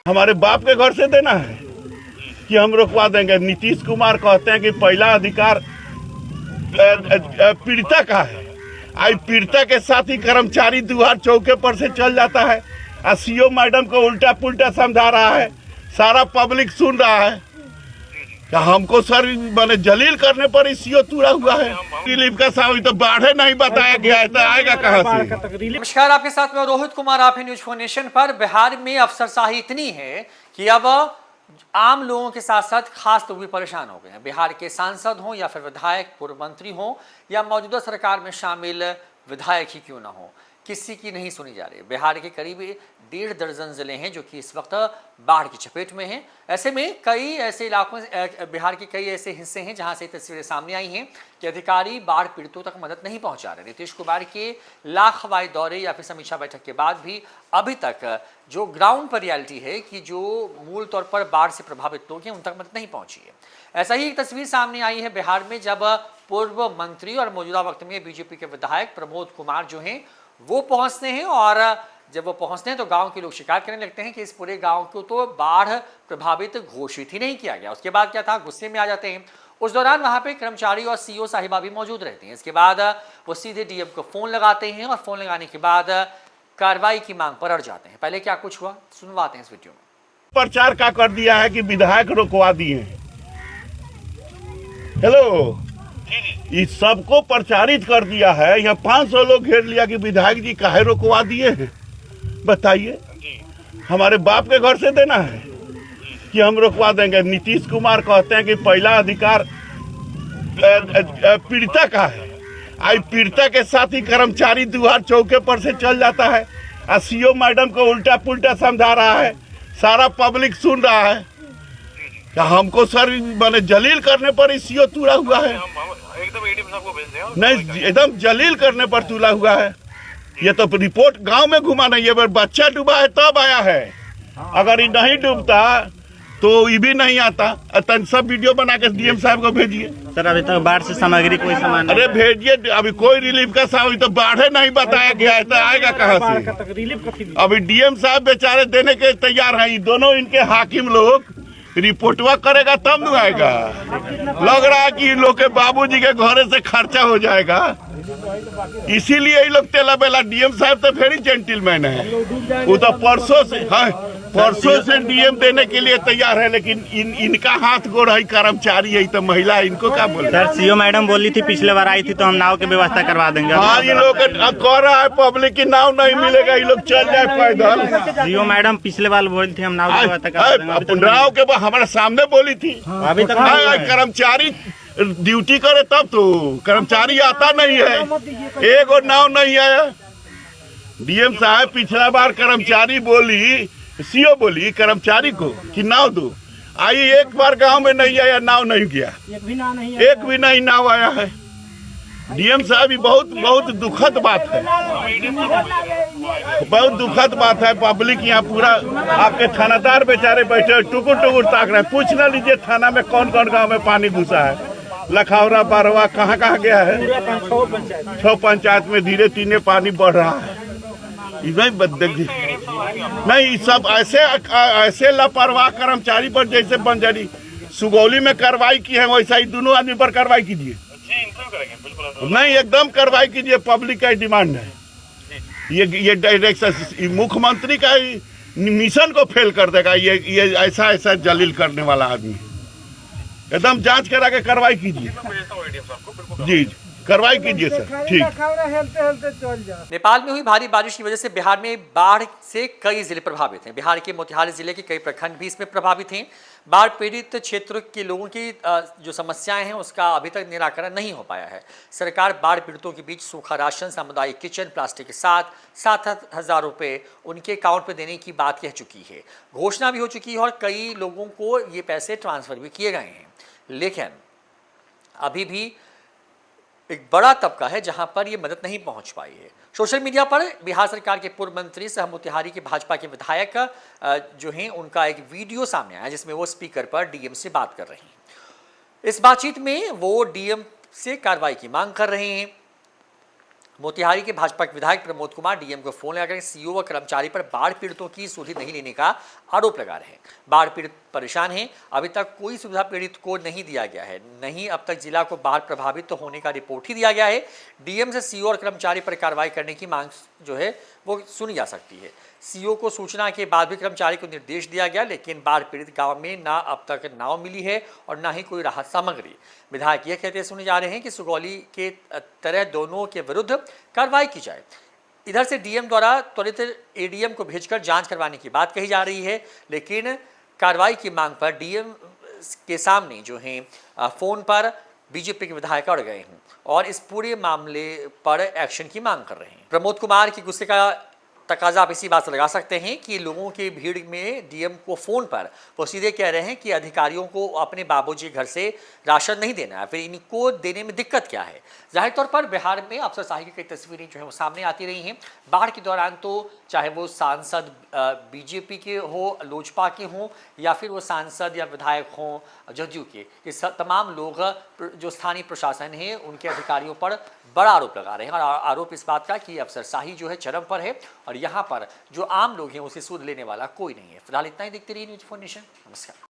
हमारे बाप के घर से देना है कि हम रोकवा देंगे। नीतीश कुमार कहते हैं कि पहला अधिकार पीड़िता का है। आई पीड़िता के साथ ही कर्मचारी दुआर चौके पर से चल जाता है और सीओ मैडम को उल्टा पुल्टा समझा रहा है। सारा पब्लिक सुन रहा है। क्या हमको सर मैंने जलील करने पर सीओ तुड़ा हुआ है। रिलीफ का सामने तो बाढ़े नहीं बताया गया है तो आएगा कहाँ से। नमस्कार, आपके साथ में रोहित कुमार, आप हैं न्यूज फोर नेशन पर। बिहार में अफसरशाही इतनी है कि अब आम लोगों के साथ साथ खास लोग भी परेशान हो गए हैं। बिहार के सांसद हों या फिर विधायक, पूर्व मंत्री हों या मौजूदा सरकार में शामिल विधायक ही क्यों ना हो, किसी की नहीं सुनी जा रही। बिहार के करीब 1.5 दर्जन जिले हैं जो कि इस वक्त बाढ़ की चपेट में हैं। ऐसे में कई ऐसे इलाकों, बिहार के कई ऐसे हिस्से हैं जहां से तस्वीरें सामने आई हैं कि अधिकारी बाढ़ पीड़ितों तक मदद नहीं पहुंचा रहे। नीतीश कुमार के लाख हवाई दौरे या फिर समीक्षा बैठक के बाद भी अभी तक जो ग्राउंड पर रियलिटी है कि जो मूल तौर पर बाढ़ से प्रभावित लोग हैं उन तक मदद नहीं पहुंची है। ऐसा ही एक तस्वीर सामने आई है बिहार में, जब पूर्व मंत्री और मौजूदा वक्त में बीजेपी के विधायक प्रमोद कुमार जो हैं वो पहुंचते हैं। और जब वो पहुंचते हैं तो गांव के लोग शिकायत करने लगते हैं कि इस पूरे गांव को तो बाढ़ प्रभावित घोषित ही नहीं किया गया। उसके बाद क्या था, गुस्से में आ जाते हैं। उस दौरान वहां पे कर्मचारी और सीईओ साहिबा भी मौजूद रहते हैं। इसके बाद वो सीधे डीएम को फोन लगाते हैं और फोन लगाने के बाद कार्रवाई की मांग पर अड़ जाते हैं। पहले क्या कुछ हुआ सुनवाते हैं इस वीडियो में। प्रचार का कर दिया है कि विधायक रोकवा दिए हैं। हेलो, इस सबको प्रचारित कर दिया है। यहाँ 500 लोग घेर लिया कि विधायक जी काहे रोकवा दिए हैं। बताइए, हमारे बाप के घर से देना है कि हम रोकवा देंगे। नीतीश कुमार कहते हैं कि पहला अधिकार पीड़िता का है। आई पीड़िता के साथ ही कर्मचारी दुआर चौके पर से चल जाता है और सीओ मैडम को उल्टा पुल्टा समझा रहा है। सारा पब्लिक सुन रहा है। क्या हमको सर मैंने जलील करने पर सीओ तुड़ा हुआ है। नहीं, एकदम जलील करने पर तुला हुआ है। ये तो रिपोर्ट गांव में घुमा नहीं है। बच्चा डूबा है तब आया है। अगर ये नहीं डूबता तो ये भी नहीं आता। सब वीडियो बना के डीएम साहब को भेजिए। सर अभी तक बाढ़ से सामग्री कोई सामान, अरे भेजिए। अभी कोई रिलीफ का सामग्री तो बाढ़े नहीं बताया गया है तो आएगा कहाँ से। अभी डीएम साहब बेचारे देने के तैयार हैं। दोनों इनके हाकिम लोग रिपोर्टवा करेगा तब न आएगा। लग रहा है कि इन लोग के बाबूजी के घरे से खर्चा हो जाएगा, इसीलिए ये लोग तेला बेला। डीएम साहब तो फिर ही जेंटलमैन है। वो तो परसों से डीएम देने के लिए तैयार है, लेकिन इनका हाथ गोड़ है। कर्मचारी है तो महिला है, इनको क्या बोले। सर सीओ मैडम बोली थी पिछले बार आई थी तो हम नाव की व्यवस्था करवा देंगे। हाँ, ये लोग कह रहा है पब्लिक की नाव नहीं मिलेगा, ये लोग चल जाए पैदल। सीओ मैडम पिछले बार बोली थी हम नाव की व्यवस्था करवा देंगे। नाव के बाद हमारे सामने बोली थी। अभी तक कर्मचारी ड्यूटी करे तब तो कर्मचारी आता नहीं है। एक और नाव नहीं आया। डीएम साहब पिछला बार कर्मचारी बोली, सीओ बोली कर्मचारी को कि नाव दो। आई एक बार गांव में नहीं आया, नाव नहीं गया। एक भी नहीं नाव आया है। डीएम साहब, बहुत दुखद बात है। बहुत दुखद बात है। पब्लिक यहाँ पूरा आपके थानादार बेचारे बैठे टुकुर टुकुर ताक रहे हैं। पूछ ना लीजिए थाना में कौन कौन गांव में पानी घुसा है। लखौरा, बारवा, कहाँ गया है। 6 पंचायत में धीरे धीरे पानी बढ़ रहा है। नहीं, सब ऐसे लापरवाह कर्मचारी पर जैसे बंजारी सुगौली में कार्रवाई की है वैसा ही दोनों आदमी पर कार्रवाई कीजिए। नहीं, एकदम कार्रवाई कीजिए। पब्लिक का डिमांड है। ये डायरेक्शन मुख्यमंत्री का मिशन को फेल कर देगा। ये ऐसा जलील करने वाला आदमी। एकदम जांच करा के कार्रवाई कीजिए। जी, कार्रवाई कीजिए सर। ठीक। नेपाल में हुई भारी बारिश की वजह से बिहार में बाढ़ से कई जिले प्रभावित हैं। बिहार के मोतिहारी जिले के कई प्रखंड भी इसमें प्रभावित हैं। बाढ़ पीड़ित क्षेत्र के लोगों की जो समस्याएं हैं उसका अभी तक निराकरण नहीं हो पाया है। सरकार बाढ़ पीड़ितों के बीच सूखा राशन, सामुदायिक किचन, प्लास्टिक के साथ 7,000 रुपये उनके अकाउंट में देने की बात कह चुकी है। घोषणा भी हो चुकी है और कई लोगों को ये पैसे ट्रांसफर भी किए गए हैं। लेकिन अभी भी एक बड़ा तबका है जहां पर ये मदद नहीं पहुंच पाई है। सोशल मीडिया पर बिहार सरकार के पूर्व मंत्री सह मोतिहारी के भाजपा के विधायक जो हैं उनका एक वीडियो सामने आया जिसमें वो स्पीकर पर डीएम से बात कर रहे हैं। इस बातचीत में वो डीएम से कार्रवाई की मांग कर रहे हैं। मोतिहारी के भाजपा के विधायक प्रमोद कुमार डीएम को फोन लगाकर सीईओ व कर्मचारी पर बाढ़ पीड़ितों की सुधि नहीं लेने का आरोप लगा रहे हैं। बाढ़ पीड़ित परेशान हैं, अभी तक कोई सुविधा पीड़ित को नहीं दिया गया है, नहीं अब तक जिला को बाढ़ प्रभावित होने का रिपोर्ट ही दिया गया है। डीएम से सीईओ और कर्मचारी पर कार्रवाई करने की मांग जो है वो सुनी जा सकती है। सीईओ को सूचना के बाद भी कर्मचारी को निर्देश दिया गया, लेकिन बाढ़ पीड़ित गांव में ना अब तक नाव मिली है और ना ही कोई राहत सामग्री। विधायक ये कहते सुने जा रहे हैं कि सुगौली के तरह दोनों के विरुद्ध कार्रवाई की जाए। इधर से डीएम द्वारा त्वरित एडीएम को भेजकर जांच करवाने की बात कही जा रही है, लेकिन कार्रवाई की मांग पर डीएम के सामने जो है फोन पर बीजेपी के विधायक अड़ गए हैं और इस पूरे मामले पर एक्शन की मांग कर रहे हैं। प्रमोद कुमार के गुस्से का तकाजा आप इसी बात से लगा सकते हैं कि लोगों की भीड़ में डीएम को फोन पर वो सीधे कह रहे हैं कि अधिकारियों को अपने बाबूजी घर से राशन नहीं देना है, फिर इनको देने में दिक्कत क्या है। जाहिर तौर पर बिहार में अफसरशाही की कई तस्वीरें जो है वो सामने आती रही हैं। बाढ़ के दौरान तो चाहे वो सांसद बीजेपी के हो, लोजपा के हों या फिर वो सांसद या विधायक हों जदयू के, ये तमाम लोग जो स्थानीय प्रशासन है उनके अधिकारियों पर बड़ा आरोप लगा रहे हैं और आरोप इस बात का कि अफसरशाही जो है चरम पर है और यहाँ पर जो आम लोग हैं उसे सूद लेने वाला कोई नहीं है। फिलहाल इतना ही, देखते रहिए न्यूज़ 4 नेशन। नमस्कार।